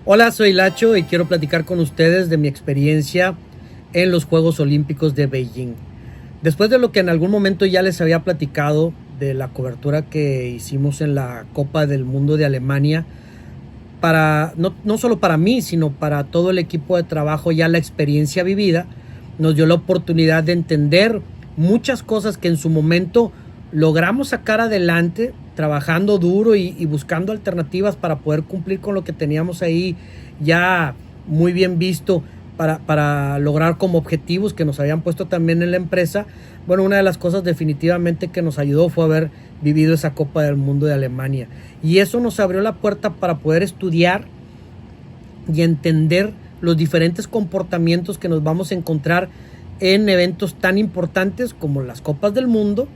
Hola, soy Lacho y quiero platicar con ustedes de mi experiencia en los Juegos Olímpicos de Beijing. Después de lo que en algún momento ya les había platicado de la cobertura que hicimos en la Copa del Mundo de Alemania, no solo para mí, sino para todo el equipo de trabajo, ya la experiencia vivida nos dio la oportunidad de entender muchas cosas que en su momento logramos sacar adelante trabajando duro y buscando alternativas para poder cumplir con lo que teníamos ahí ya muy bien visto para lograr como objetivos que nos habían puesto también en la empresa. Bueno, una de las cosas definitivamente que nos ayudó fue haber vivido esa Copa del Mundo de Alemania, y eso nos abrió la puerta para poder estudiar y entender los diferentes comportamientos que nos vamos a encontrar en eventos tan importantes como las Copas del Mundo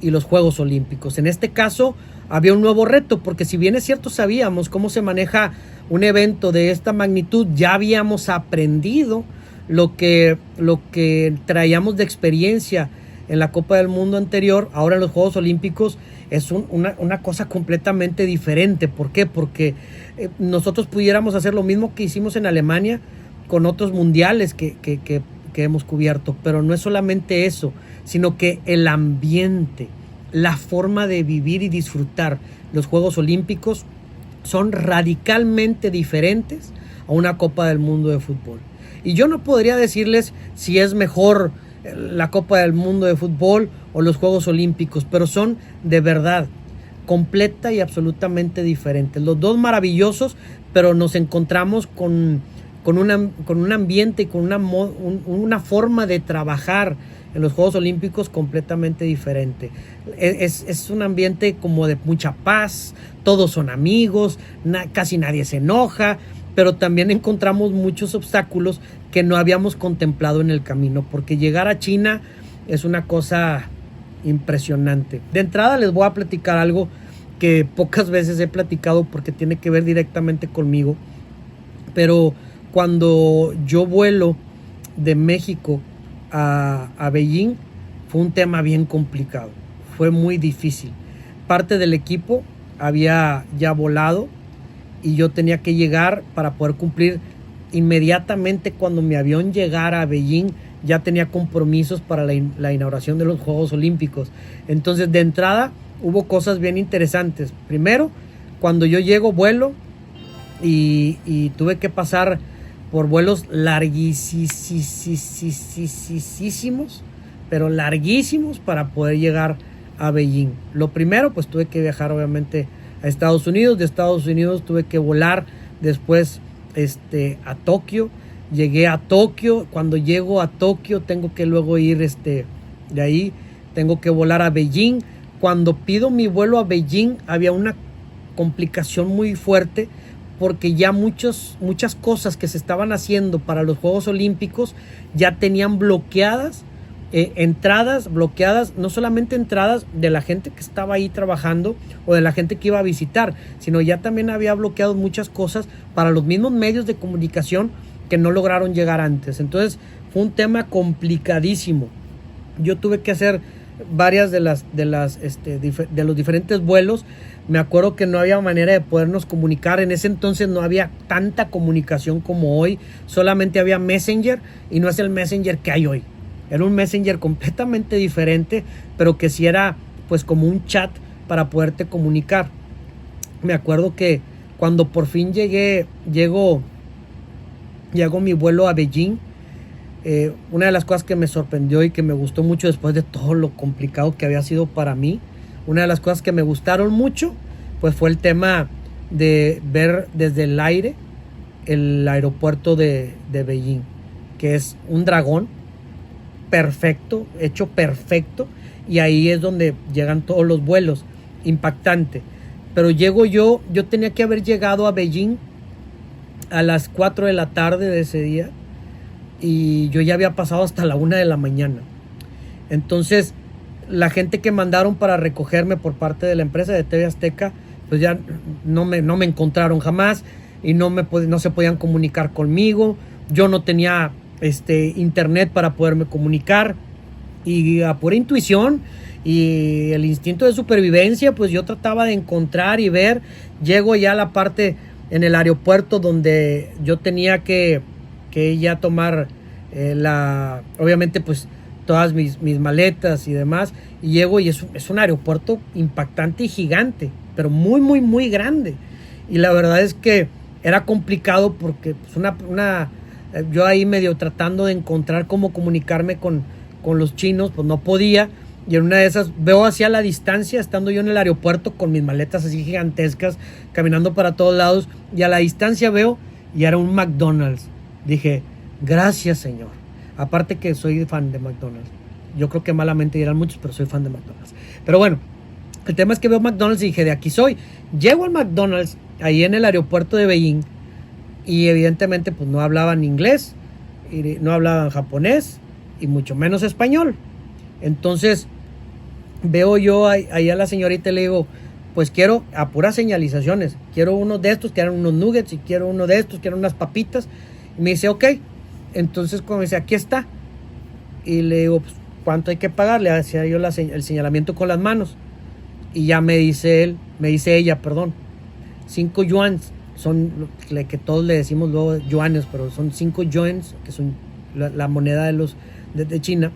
y los Juegos Olímpicos. En este caso había un nuevo reto, porque si bien es cierto sabíamos cómo se maneja un evento de esta magnitud, ya habíamos aprendido lo que traíamos de experiencia en la Copa del Mundo anterior. Ahora en los Juegos Olímpicos es una cosa completamente diferente. ¿Por qué? Porque nosotros pudiéramos hacer lo mismo que hicimos en Alemania con otros mundiales que hemos cubierto, pero no es solamente eso, sino que el ambiente, la forma de vivir y disfrutar los Juegos Olímpicos son radicalmente diferentes a una Copa del Mundo de fútbol. Y yo no podría decirles si es mejor la Copa del Mundo de fútbol o los Juegos Olímpicos, pero son de verdad completa y absolutamente diferentes. Los dos maravillosos, pero nos encontramos con un ambiente y con una forma de trabajar en los Juegos Olímpicos completamente diferente. Es un ambiente como de mucha paz, todos son amigos, casi nadie se enoja, pero también encontramos muchos obstáculos que no habíamos contemplado en el camino, porque llegar a China es una cosa impresionante. De entrada les voy a platicar algo que pocas veces he platicado porque tiene que ver directamente conmigo, pero cuando yo vuelo de México a Beijing fue un tema bien complicado, fue muy difícil. Parte del equipo había ya volado y yo tenía que llegar para poder cumplir inmediatamente. Cuando mi avión llegara a Beijing ya tenía compromisos para la inauguración de los Juegos Olímpicos. Entonces de entrada hubo cosas bien interesantes. Primero, cuando yo llego, vuelo y tuve que pasar por vuelos larguísimos, pero larguísimos, para poder llegar a Beijing. Lo primero, pues tuve que viajar obviamente a Estados Unidos. De Estados Unidos tuve que volar después a Tokio. Llegué a Tokio. Cuando llego a Tokio tengo que luego ir de ahí tengo que volar a Beijing. Cuando pido mi vuelo a Beijing había una complicación muy fuerte, porque ya muchas cosas que se estaban haciendo para los Juegos Olímpicos ya tenían bloqueadas, entradas bloqueadas, no solamente entradas de la gente que estaba ahí trabajando o de la gente que iba a visitar, sino ya también había bloqueado muchas cosas para los mismos medios de comunicación que no lograron llegar antes. Entonces fue un tema complicadísimo. Yo tuve que hacer varias de los diferentes vuelos. Me acuerdo que no había manera de podernos comunicar. En ese entonces no había tanta comunicación como hoy. Solamente había Messenger, y no es el Messenger que hay hoy. Era un Messenger completamente diferente, pero que sí era pues como un chat para poderte comunicar. Me acuerdo que cuando por fin llegó mi vuelo a Beijing, una de las cosas que me sorprendió y que me gustó mucho después de todo lo complicado que había sido para mí, una de las cosas que me gustaron mucho pues fue el tema de ver desde el aire el aeropuerto de Beijing, que es un dragón perfecto, hecho perfecto, y ahí es donde llegan todos los vuelos, impactante. Pero yo tenía que haber llegado a Beijing a las 4 de la tarde de ese día, y yo ya había pasado hasta la 1 de la mañana. Entonces la gente que mandaron para recogerme por parte de la empresa de TV Azteca pues ya no me encontraron jamás, y no se podían comunicar conmigo. Yo no tenía internet para poderme comunicar, y a pura intuición y el instinto de supervivencia, pues yo trataba de encontrar y ver. Llego ya a la parte en el aeropuerto donde yo tenía que ya tomar obviamente pues todas mis maletas y demás, y llego y es un aeropuerto impactante y gigante, pero muy muy muy grande, y la verdad es que era complicado porque pues yo ahí medio tratando de encontrar cómo comunicarme con los chinos, pues no podía. Y en una de esas veo hacia la distancia, estando yo en el aeropuerto con mis maletas así gigantescas, caminando para todos lados, y a la distancia veo y era un McDonald's. Dije, gracias Señor. Aparte que soy fan de McDonald's. Yo creo que malamente dirán muchos, pero soy fan de McDonald's. Pero bueno, el tema es que veo McDonald's y dije, de aquí soy. Llego al McDonald's, ahí en el aeropuerto de Beijing, y evidentemente pues no hablaban inglés, y no hablaban japonés, y mucho menos español. Entonces veo yo ahí a la señorita y le digo, pues quiero a puras señalizaciones, quiero uno de estos, quiero unos nuggets, y quiero uno de estos, quiero unas papitas. Y me dice, ok. Entonces como me dice, aquí está. Y le digo, pues, ¿cuánto hay que pagar? Le hacía yo el señalamiento con las manos. Y ya me dice ella, 5 yuans. Son que todos le decimos luego yuanes, pero son 5 yuans, que son la moneda de China.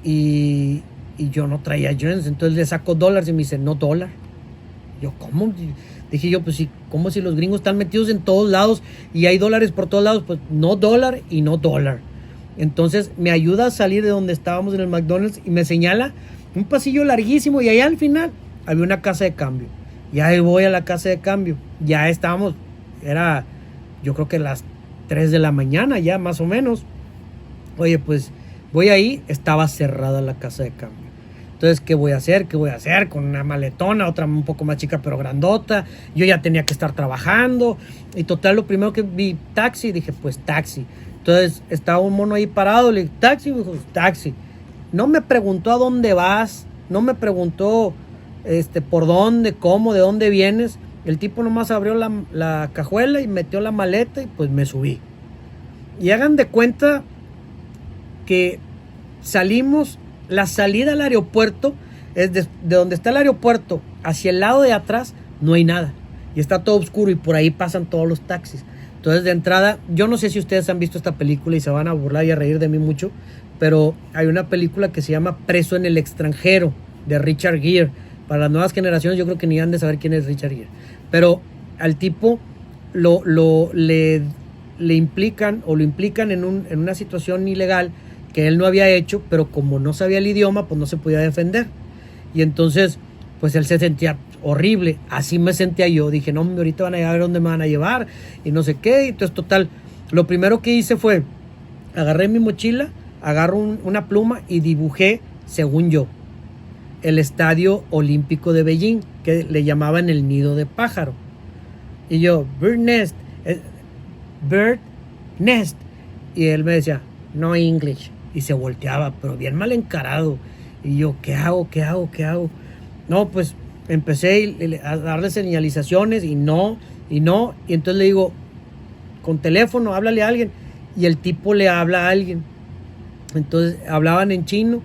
Y yo no traía yuans, entonces le saco dólares y me dice, no dólar. Yo, ¿cómo? Dije yo, pues sí, ¿cómo si los gringos están metidos en todos lados y hay dólares por todos lados? Pues no dólar y no dólar. Entonces me ayuda a salir de donde estábamos en el McDonald's y me señala un pasillo larguísimo, y allá al final había una casa de cambio. Y ahí voy a la casa de cambio. Ya estábamos, era yo creo que las 3 de la mañana ya más o menos. Oye, pues voy ahí, estaba cerrada la casa de cambio. Entonces, ¿qué voy a hacer? Con una maletona, otra un poco más chica pero grandota. Yo ya tenía que estar trabajando. Y total, lo primero que vi, taxi, dije, pues taxi. Entonces, estaba un mono ahí parado, le dije, taxi, me dijo, taxi. No me preguntó a dónde vas, no me preguntó por dónde, cómo, de dónde vienes. El tipo nomás abrió la cajuela y metió la maleta y pues me subí. Y hagan de cuenta que salimos, la salida al aeropuerto es de donde está el aeropuerto hacia el lado de atrás, no hay nada y está todo oscuro, y por ahí pasan todos los taxis. Entonces, de entrada, yo no sé si ustedes han visto esta película y se van a burlar y a reír de mí mucho, pero hay una película que se llama Preso en el extranjero, de Richard Gere. Para las nuevas generaciones yo creo que ni han de saber quién es Richard Gere, pero al tipo le implican en una situación ilegal que él no había hecho, pero como no sabía el idioma, pues no se podía defender. Y entonces, pues él se sentía horrible. Así me sentía yo. Dije, no, ahorita van a llegar a ver dónde me van a llevar y no sé qué. Entonces, total, lo primero que hice fue, agarré mi mochila, agarro una pluma y dibujé, según yo, el Estadio Olímpico de Beijing, que le llamaban el nido de pájaro. Y yo, bird nest. Y él me decía, no English. Y se volteaba, pero bien mal encarado. Y yo, ¿qué hago? No, pues empecé a darle señalizaciones y no. Y entonces le digo, con teléfono, háblale a alguien. Y el tipo le habla a alguien. Entonces hablaban en chino.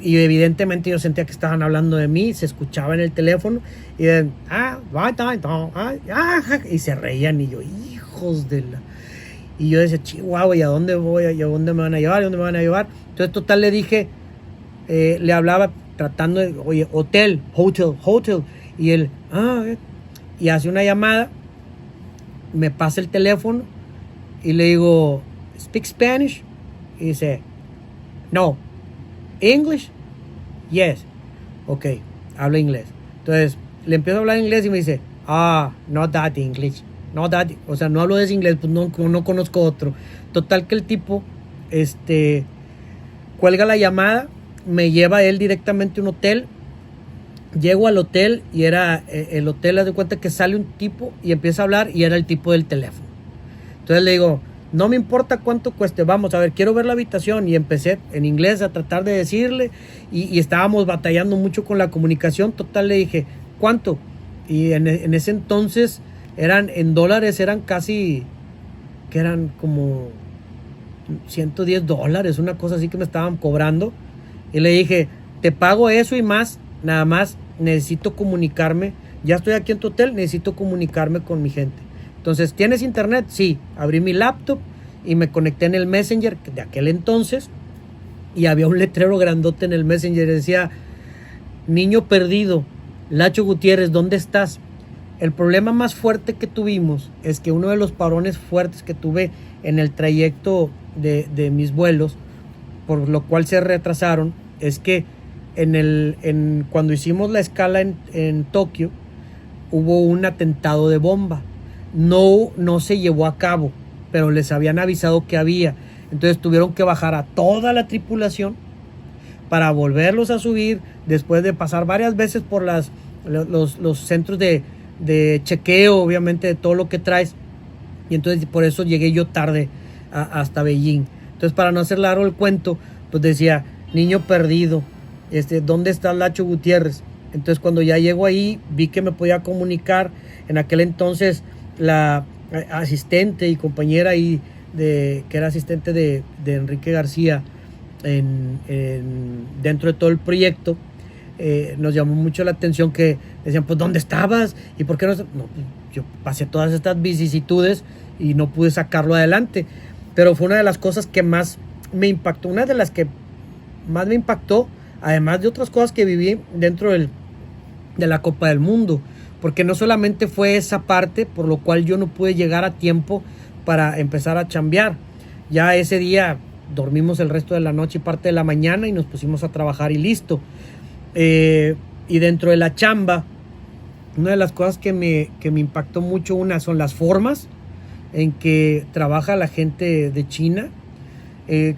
Y evidentemente yo sentía que estaban hablando de mí. Se escuchaba en el teléfono. Y se reían. Y yo, hijos de la... Y yo decía, chihuahua, ¿y a dónde voy? ¿Y a dónde me van a llevar? Entonces, total, le dije, le hablaba tratando de, oye, hotel. Y él, y hace una llamada, me pasa el teléfono y le digo, ¿speak Spanish? Y dice, no. ¿English? Yes. Ok, habla inglés. Entonces, le empiezo a hablar inglés y me dice, not that English. No, o sea, no hablo de ese inglés, pues no conozco otro. Total que el tipo cuelga la llamada, me lleva él directamente a un hotel. Llego al hotel y era el hotel, haz de cuenta que sale un tipo y empieza a hablar y era el tipo del teléfono. Entonces le digo, no me importa cuánto cueste, vamos a ver, quiero ver la habitación. Y empecé en inglés a tratar de decirle y estábamos batallando mucho con la comunicación. Total, le dije, ¿cuánto? Y en ese entonces en dólares eran casi, que eran como $110, una cosa así que me estaban cobrando. Y le dije, te pago eso y más, nada más necesito comunicarme, ya estoy aquí en tu hotel, necesito comunicarme con mi gente. Entonces, ¿tienes internet? Sí. Abrí mi laptop y me conecté en el Messenger de aquel entonces, y había un letrero grandote en el Messenger que decía: niño perdido, Lacho Gutiérrez, ¿dónde estás? El problema más fuerte que tuvimos es que uno de los parones fuertes que tuve en el trayecto de mis vuelos, por lo cual se retrasaron, es que cuando hicimos la escala en Tokio, hubo un atentado de bomba. No se llevó a cabo, pero les habían avisado que había. Entonces tuvieron que bajar a toda la tripulación para volverlos a subir, después de pasar varias veces por los centros de chequeo, obviamente, de todo lo que traes. Y entonces por eso llegué yo tarde hasta Beijing. Entonces, para no hacer largo el cuento, pues decía: niño perdido, ¿dónde está Lacho Gutiérrez? Entonces, cuando ya llego ahí, vi que me podía comunicar. En aquel entonces, la asistente y compañera ahí, que era asistente de Enrique García dentro de todo el proyecto, nos llamó mucho la atención que decían: pues, ¿dónde estabas? ¿Y por qué no? No, pues, yo pasé todas estas vicisitudes y no pude sacarlo adelante. Pero fue una de las cosas que más me impactó, una de las que más me impactó, además de otras cosas que viví dentro de la Copa del Mundo, porque no solamente fue esa parte por lo cual yo no pude llegar a tiempo para empezar a chambear. Ya ese día dormimos el resto de la noche y parte de la mañana y nos pusimos a trabajar y listo. Y dentro de la chamba, una de las cosas que me impactó mucho, son las formas en que trabaja la gente de China,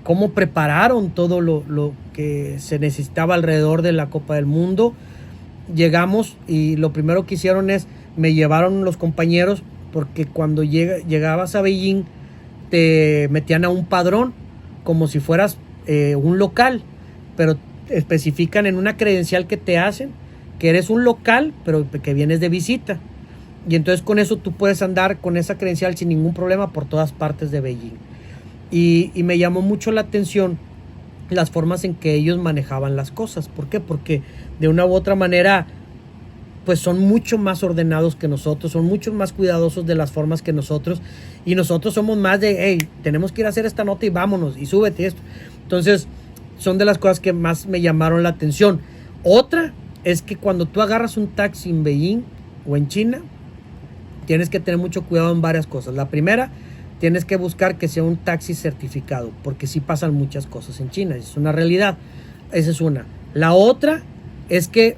cómo prepararon todo lo que se necesitaba alrededor de la Copa del Mundo. Llegamos y lo primero que hicieron es, me llevaron los compañeros, porque cuando llegabas a Beijing te metían a un padrón como si fueras un local, pero especifican en una credencial que te hacen que eres un local, pero que vienes de visita. Y entonces con eso tú puedes andar con esa credencial sin ningún problema por todas partes de Beijing. Y me llamó mucho la atención las formas en que ellos manejaban las cosas. ¿Por qué? Porque de una u otra manera, pues son mucho más ordenados que nosotros, son mucho más cuidadosos de las formas que nosotros, y nosotros somos más de: hey, tenemos que ir a hacer esta nota y vámonos, y súbete esto. Entonces, son de las cosas que más me llamaron la atención. Otra es que cuando tú agarras un taxi en Beijing o en China, tienes que tener mucho cuidado en varias cosas. La primera, tienes que buscar que sea un taxi certificado, porque sí pasan muchas cosas en China, es una realidad. Esa es una. La otra es que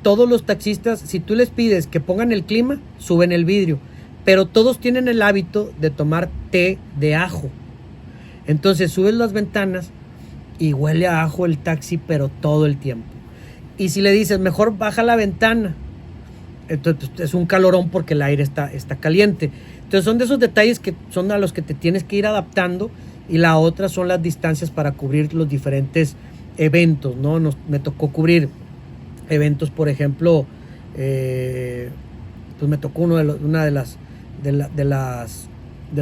todos los taxistas, si tú les pides que pongan el clima, suben el vidrio, pero todos tienen el hábito de tomar té de ajo. Entonces subes las ventanas y huele a ajo el taxi, pero todo el tiempo. Y si le dices: mejor baja la ventana, entonces es un calorón porque el aire está caliente. Entonces son de esos detalles que son a los que te tienes que ir adaptando. Y la otra son las distancias para cubrir los diferentes eventos, ¿no? Me tocó cubrir eventos, por ejemplo, pues me tocó una de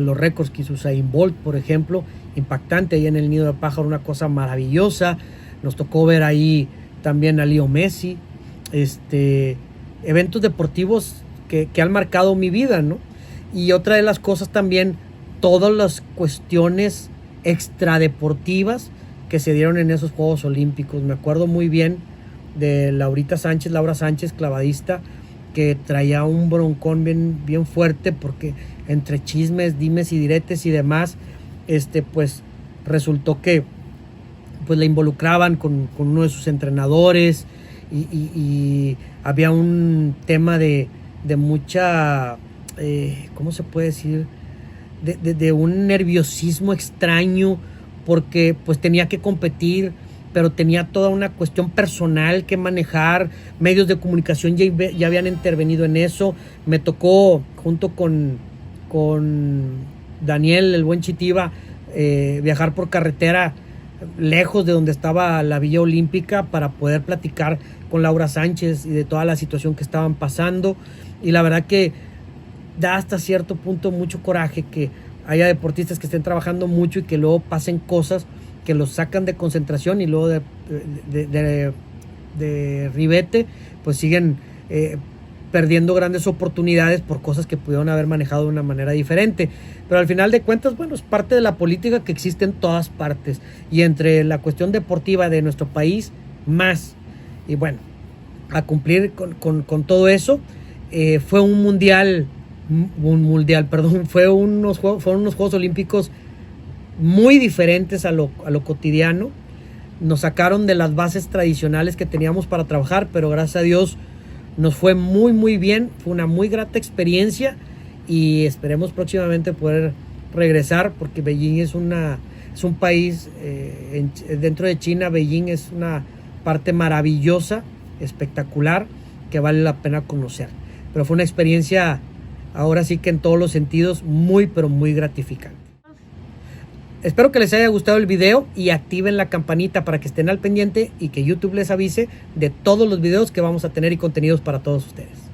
los récords que hizo Usain Bolt, por ejemplo, impactante, ahí en el Nido de Pájaro, una cosa maravillosa. Nos tocó ver ahí también a Leo Messi, eventos deportivos que han marcado mi vida, ¿no? Y otra de las cosas también, todas las cuestiones extradeportivas que se dieron en esos Juegos Olímpicos. Me acuerdo muy bien de Laura Sánchez, clavadista, que traía un broncón bien fuerte, porque entre chismes, dimes y diretes y demás, pues resultó que pues la involucraban con uno de sus entrenadores, y había un tema de mucha, ¿cómo se puede decir? De un nerviosismo extraño, porque pues tenía que competir, pero tenía toda una cuestión personal que manejar. Medios de comunicación ya habían intervenido en eso. Me tocó, junto con Daniel, el buen Chitiba, viajar por carretera lejos de donde estaba la Villa Olímpica para poder platicar con Laura Sánchez y de toda la situación que estaban pasando. Y la verdad que da hasta cierto punto mucho coraje que haya deportistas que estén trabajando mucho y que luego pasen cosas que los sacan de concentración, y luego de ribete pues siguen perdiendo grandes oportunidades por cosas que pudieron haber manejado de una manera diferente. Pero al final de cuentas, bueno, es parte de la política que existe en todas partes, y entre la cuestión deportiva de nuestro país más. Y bueno, a cumplir con todo eso, fue fueron unos Juegos Olímpicos muy diferentes a lo cotidiano. Nos sacaron de las bases tradicionales que teníamos para trabajar, pero gracias a Dios nos fue muy muy bien. Fue una muy grata experiencia y esperemos próximamente poder regresar, porque Beijing es un país dentro de China. Beijing es una parte maravillosa, espectacular, que vale la pena conocer. Pero fue una experiencia, ahora sí que en todos los sentidos, muy pero muy gratificante. Espero que les haya gustado el video y activen la campanita para que estén al pendiente y que YouTube les avise de todos los videos que vamos a tener y contenidos para todos ustedes.